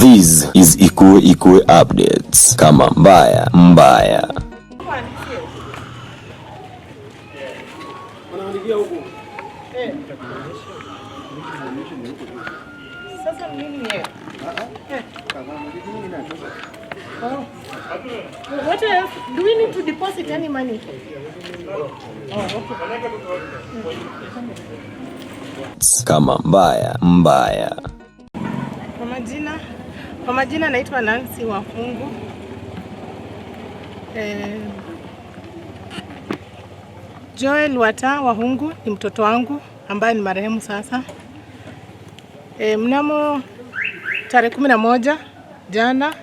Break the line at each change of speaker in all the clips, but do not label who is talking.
This is Ikue updates. Kama mbaya mbaya.
Sasa nini yeye? What else? Do we need to deposit any money?
Kama mbaya mbaya.
Kwa majina naitwa Nancy Wafungu. Joel Wata Wahungu ni mtoto wangu ambaye ni marehemu sasa. Mnamo tarehe 11 jana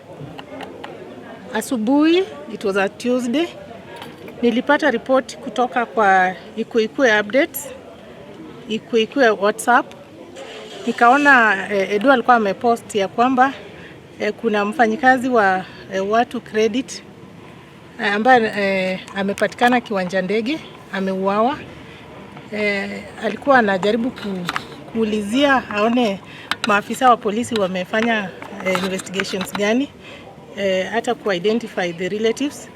asubuhi, it was a Tuesday, nilipata report kutoka kwa Ikue updates, Ikue WhatsApp. Nikaona Edu alikuwa amepost ya kwamba mfanyikazi wa watu credit ambaye amepatikana Kiwanja Ndege, ameuawa. Alikuwa anajaribu kuulizia aone maafisa wa polisi wamefanya investigations gani, hata identify the relatives.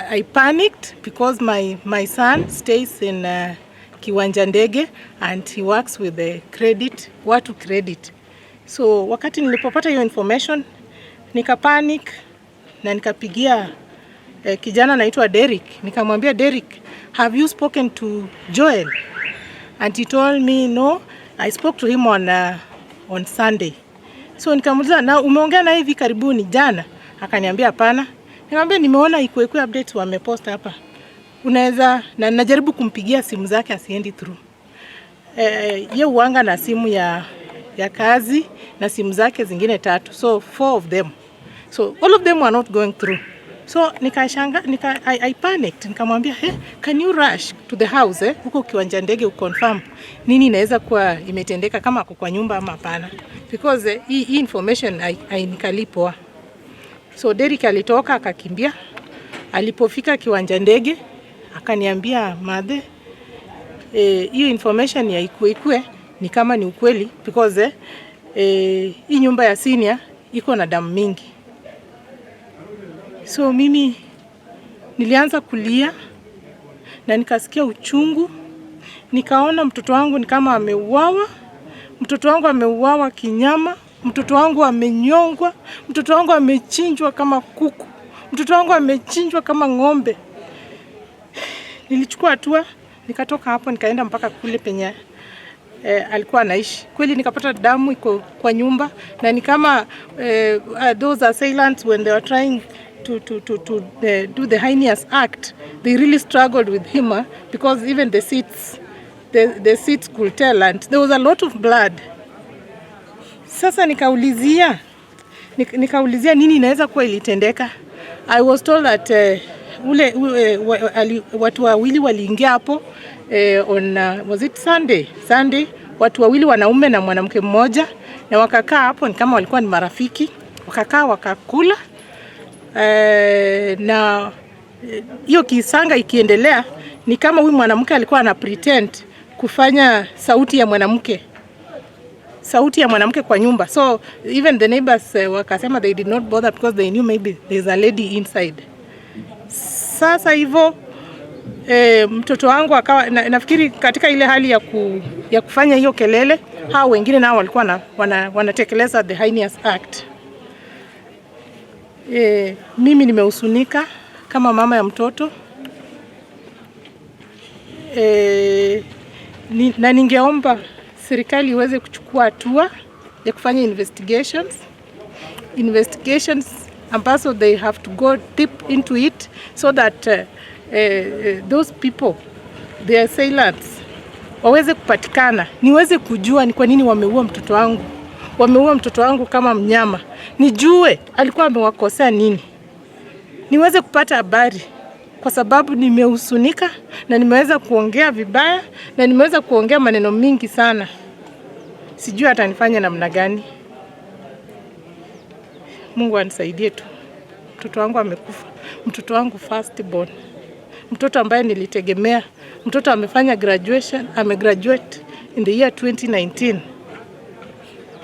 I panicked because my son stays in Kiwanja Ndege and he works with the watu credit. So wakati nilipopata hiyo information nikapanic na nikapigia kijana anaitwa Derek. Nikamwambia Derek, have you spoken to Joel? And he told me no, I spoke to him on Sunday. So nikamuuliza, na umeongea na hivi karibuni jana? Akaniambia hapana. Nikamwambia nimeona Ikue updates wamepost hapa. Unaweza, na najaribu kumpigia simu zake asiendi through. Yeye uanga na simu ya kazi na simu zake zingine 3. So 4 of them. So all of them are not going through. So I panicked. Nikamwambia, hey, can you rush to the house huko Kiwanja Ndege uconfirm nini inaweza kuwa imetendeka, kama kwa nyumba ama hapana, because hii information nikalipoa. So Derek alitoka akakimbia. Alipofika Kiwanja Ndege akaniambia, madhe, hiyo information ya Ikue ni kama ni ukweli, because hii nyumba ya senior iko na damu mingi. So mimi nilianza kulia na nikasikia uchungu. Nikaona mtoto wangu ni kama ameuawa. Mtoto wangu ameuawa kinyama. Mtoto wangu amenyongwa. Mtoto wangu amechinjwa kama kuku. Mtoto wangu amechinjwa kama ng'ombe. Nilichukua hatua, nikatoka hapo nikaenda mpaka kule penye alikuwa anaishi. Kweli nikapata damu iko kwa nyumba, na ni kama those assailants, when they were trying to do the heinous act, they really struggled with him, because even the seats could tell, and there was a lot of blood. Sasa nikaulizia nini inaweza kuwa ilitendeka. I was told that watu wawili waliingia hapo was it Sunday, watu wawili, wanaume na mwanamke mmoja, na wakakaa hapo, ni kama walikuwa ni marafiki, wakakaa wakakula. Na hiyo kisanga ikiendelea, ni kama huyu mwanamke alikuwa ana pretend kufanya sauti ya mwanamke kwa nyumba. So even the neighbors wakasema they did not bother because they knew maybe there's a lady inside. Sasa hivyo mtoto wangu akawa nafikiri katika ile hali ya kufanya hiyo kelele, hao wengine nao walikuwa wanatekeleza the heinous act. Mimi nimehusunika kama mama ya mtoto, na ningeomba serikali iweze kuchukua hatua ya kufanya investigations ambazo they have to go deep into it, so that those people, the assailants, waweze kupatikana, niweze kujua ni kwa nini wameua mtoto wangu. Wameua mtoto wangu kama mnyama. Nijue alikuwa amewakosea nini. Niweze kupata habari kwa sababu nimehusunika na nimeweza kuongea vibaya na nimeweza kuongea maneno mingi sana. Sijui atanifanya namna gani. Mungu anisaidie tu. Mtoto wangu amekufa. Mtoto wangu first born. Mtoto ambaye nilitegemea. Mtoto amefanya graduation, amegraduate in the year 2019.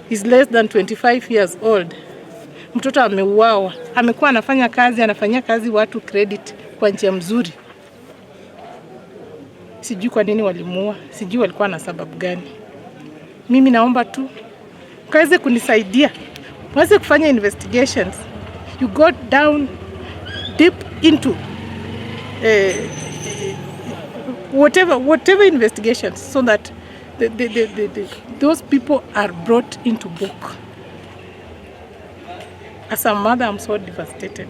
He's less than 25 years old. Mtoto ameuawa. Amekuwa anafanya kazi, anafanyia kazi watu credit kwa njia mzuri. Sijui kwa nini walimuua. Sijui walikuwa na sababu gani. Mimi naomba tu kaweze kunisaidia. Mweze kufanya investigations. You go down deep into whatever investigations so that those people are brought into book. As a mother, I'm so devastated.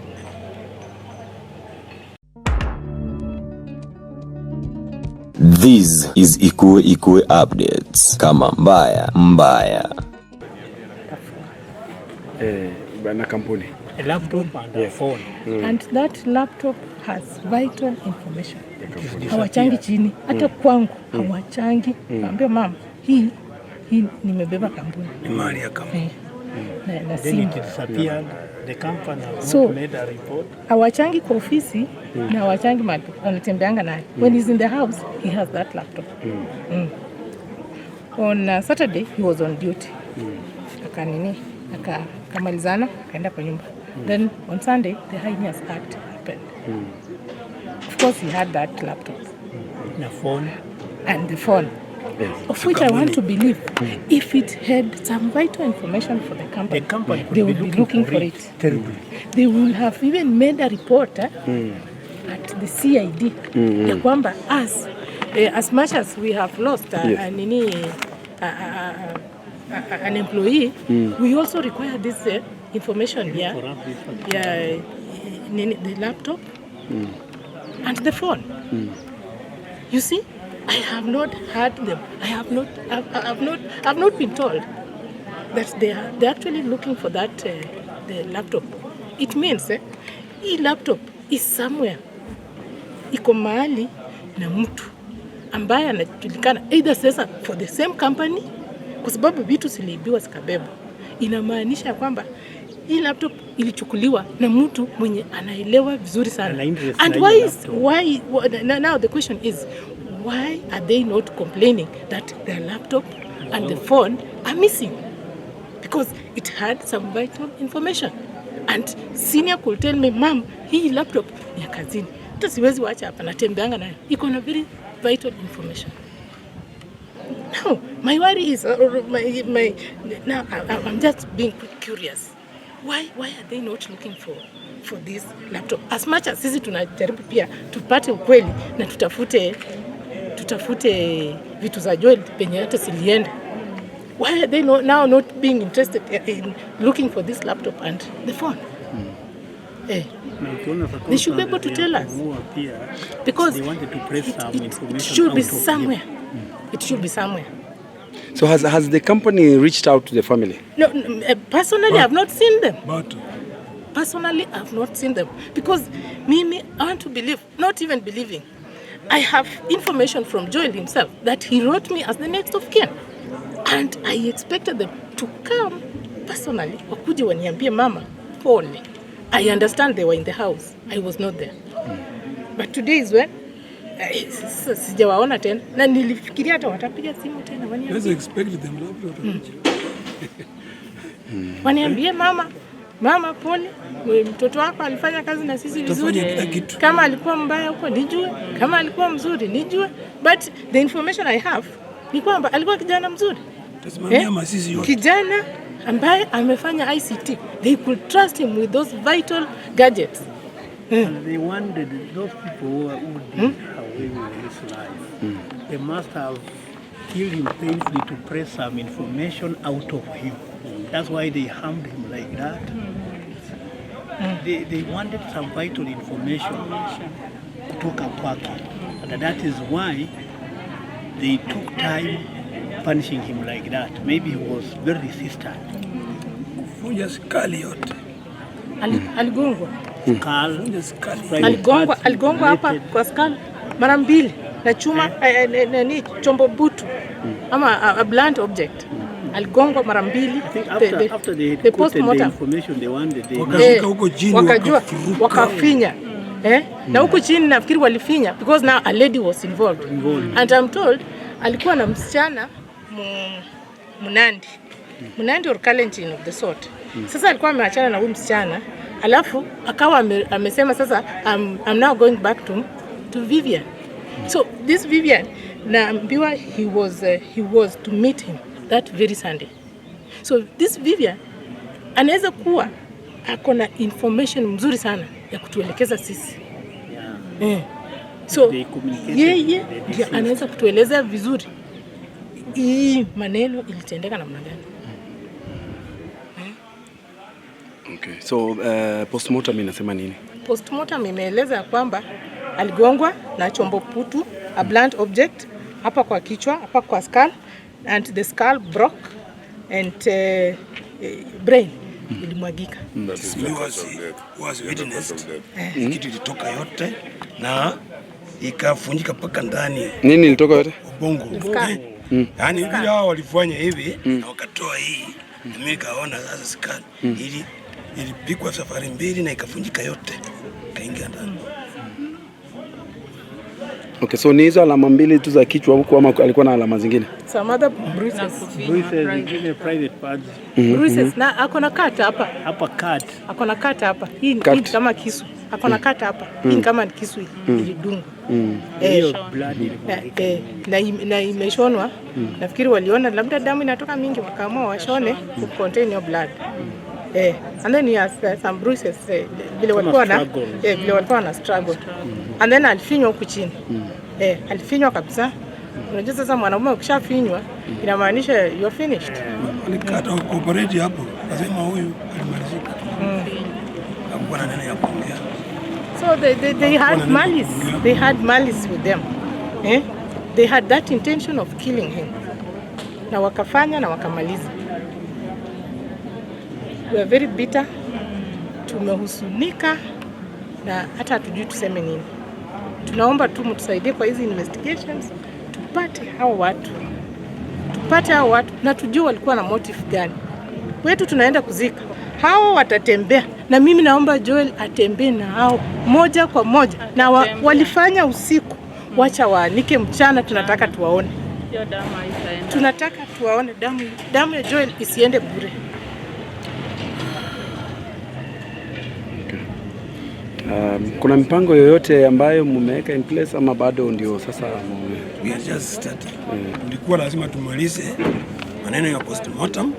This is Ikue updates. Kama mbaya mbaya.
Bana kampuni.
A laptop and a phone.
And that laptop has vital information. Hawachangi chini. Hata kwangu hawachangi. Naambia mama, hii nimebeba kampuni.
Ni mali ya kampuni.
Na
Then it disappeared. The company has
So,
not made a report.
hawachangi kwa ofisi na hawachangi mahali anatembeanga naye. When he's in the house, he has that laptop. On Saturday, he was on duty. Akamalizana, akaenda kwa nyumba. Then on Sunday, the Heinous Act happened. Of course, he had that laptop.
The phone.
And the phone.
Yes.
Of which I want to believe, if it had some vital information for the company they would be looking for it.
Terribly.
They will have even made a report at the CID. Ya kwamba as much as we have lost an employee, we also require this information here. The laptop and the phone. You see? I have not heard them. I've not been told that they're actually looking for that the laptop. It means hii laptop is somewhere. Iko mahali na mtu ambaye anajulikana either sasa for the same company, kwa sababu vitu ziliibiwa zikabebwa. Inamaanisha kwamba hii laptop ilichukuliwa na mtu mwenye anaelewa vizuri sana. And why now the question is, why are they not complaining that their laptop and the phone are missing? Because it had some vital information. And senior could tell me, Mom, hii laptop ni ya kazini. Hata siwezi wacha hapa natembeanga nayo. Iko na very vital information. Now, my worry is, now I'm just being curious. Why are they not looking for this laptop? As much as sisi tunajaribu pia tupate ukweli na tutafute vitu za Joel penye hata silienda. Why are they now not being interested in looking for this laptop and the phone? They should be able to tell us. Because
they wanted to press some information.
It should be somewhere. It should be somewhere.
So has the company reached out to the family?
No, personally, I've not seen them. Personally, I've not seen them. Because I want to believe, not even believing. I have information from Joel himself that he wrote me as the next of kin. And I expected them to come personally. Wakuje waniambie mama, pole. I understand they were in the house. I was not there. But today is when sijawaona tena. Na nilifikiria hata watapiga simu tena waniambie.
Let's expect them
Waniambie mama pole. Mtoto wako alifanya kazi na sisi vizuri. Kama alikuwa mbaya huko nijue, kama alikuwa mzuri nijue. But the information I have ni kwamba alikuwa kijana mzuri. Kijana ambaye amefanya ICT. They could trust him with those vital gadgets.
And they wanted those people who did away with his life. They must have killed him painfully to press some information out of him. That's why they harmed him like that. They wanted some vital information kutoka kwake. And that is why they took time punishing him like that. Maybe he was very resistant.
Kufunja skali yote.
Aligongwa. Aligongwa hapa kwa skull mara mbili na chuma ni chombo butu ama a blunt object. Aligongwa mara mbili.
After the postmortem information they wanted,
huko chini
wakafinya. Na huko chini nafikiri walifinya because now a lady was involved. And I'm told alikuwa na msichana Munandi or Kalenjin of the sort. Sasa alikuwa ameachana na huyu msichana, alafu akawa amesema sasa I'm now going back to Vivian. So this Vivian naambiwa he was to meet him that very Sunday. So this Vivian anaweza kuwa akona information mzuri sana ya kutuelekeza sisi. So yeye ndio anaweza kutueleza vizuri hii maneno ilitendeka namna gani.
Okay. So postmortem inasema nini?
Postmortem imeeleza kwamba aligongwa na chombo putu, a blunt object, hapa kwa kichwa, hapa kwa skull, and the skull broke and brain ilimwagika.
Was witnessed. Kitu ilitoka yote na ikafunjika paka ndani.
Nini ilitoka yote?
Ubongo. Yaani vile hao walifanya hivi na wakatoa hii. Mimi nikaona sasa skull ilipigwa safari mbili na ikafunjika yote. Kaingia ndani.
Okay, so ni hizo alama mbili tu za kichwa huko ama alikuwa na alama zingine?
Some other bruises
in private parts.
Bruises na akona kata hapa.
Hapa cut.
Akona kata hapa. Hii ni kama kisu. Akona kata hapa. Hii kama kisu ilidungwa.
Hiyo blood
na imeshonwa. Nafikiri waliona labda damu inatoka mingi wakaamua washone to contain your blood. And then he has some bruises vile walikuwa na struggle. And then alifinywa huku chini. Alifinywa kabisa. Unajua sasa mwanamume ukishafinywa inamaanisha you are finished.
Alikata cooperate hapo. Lazima huyu alimalizika. Hakuwa na neno ya kuongea.
So they had malice. They had malice with them. They had that intention of killing him. Na wakafanya na wakamaliza. We are very bitter. Tumehusunika na hata hatujui tuseme nini. Tunaomba tu mtusaidie kwa hizi investigations, tupate hao watu na tujue walikuwa na motive gani. Wetu tunaenda kuzika, hao watatembea, na mimi naomba Joel atembee na hao moja kwa moja, na walifanya usiku, wacha waanike mchana, tunataka tuwaone. Tunataka tuwaone, damu ya Joel isiende bure.
Kuna mipango yoyote ambayo mmeweka in place ama bado ndio sasa?
We are just starting. Tulikuwa lazima tumalize maneno ya postmortem,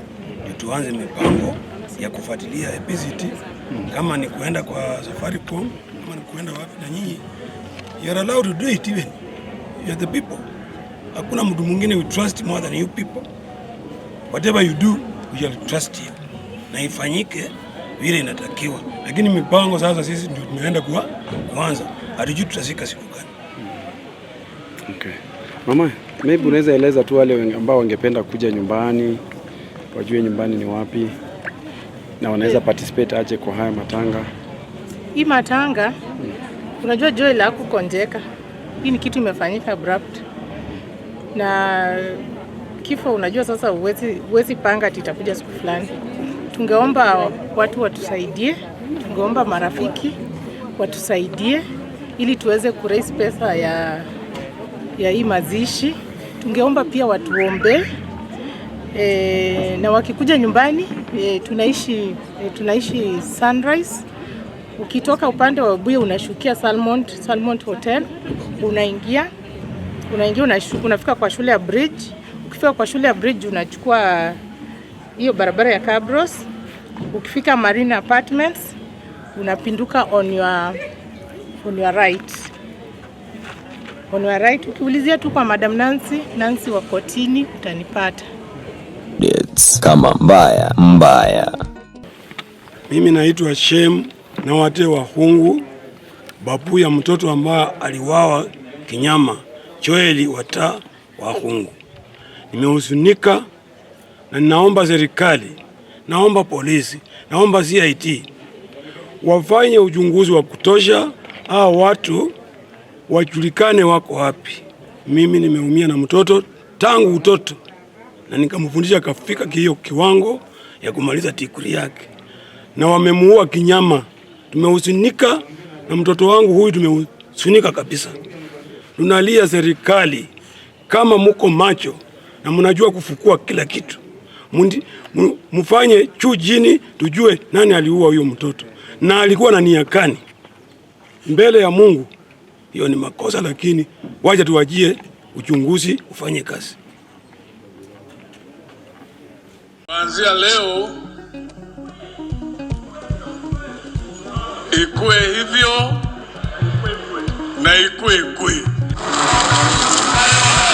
tuanze mipango ya kufuatilia EPCT. Kama ni kuenda kwa Safaricom, kama ni kuenda wapi, na nyinyi you are allowed to do it even. You are the people. Hakuna mtu mwingine we trust more than you people. Whatever you do, we shall trust you. Na ifanyike vile inatakiwa. Lakini mipango sasa sisi ndio tumeenda kuanza. Hatujui tutashika siku gani.
Okay. Mama, maybe unaweza eleza tu wale ambao wangependa kuja nyumbani, wajue nyumbani ni wapi na wanaweza participate aje kwa haya matanga.
Hii matanga, unajua Joel hakukonjeka. Hii ni kitu imefanyika abrupt. Na kifo unajua sasa uwezi panga itakuja siku fulani. Tungeomba watu watusaidie, tungeomba marafiki watusaidie ili tuweze kuraise pesa ya hii mazishi. Tungeomba pia watuombe. Na wakikuja nyumbani tunaishi Sunrise. Ukitoka upande wa Buya unashukia Salmon Hotel, unaingia unafika kwa shule ya Bridge. Ukifika kwa shule ya Bridge unachukua hiyo barabara ya Cabros. Ukifika Marina Apartments unapinduka on your right. Ukiulizia tu kwa Madam Nancy wa kotini utanipata.
Kama mbaya.
Mimi naitwa Shem na wate wa Hungu, babu ya mtoto ambaye aliwawa kinyama, Joeli wata wa Hungu. Nimehuzunika na ninaomba serikali, naomba polisi, naomba CIT wafanye uchunguzi wa kutosha, hao watu wajulikane wako wapi. Mimi nimeumia na mtoto tangu utoto na nikamfundisha kafika hiyo kiwango ya kumaliza tikuri yake, na wamemuua kinyama. Tumehuzunika na mtoto wangu huyu, tumehuzunika kabisa. Tunalia serikali, kama muko macho na mnajua kufukua kila kitu, mfanye juu chini tujue nani aliua huyo mtoto na alikuwa na nia gani mbele ya Mungu. Hiyo ni makosa, lakini wacha tuwajie uchunguzi ufanye kazi.
Kuanzia leo ikue hivyo na ikue.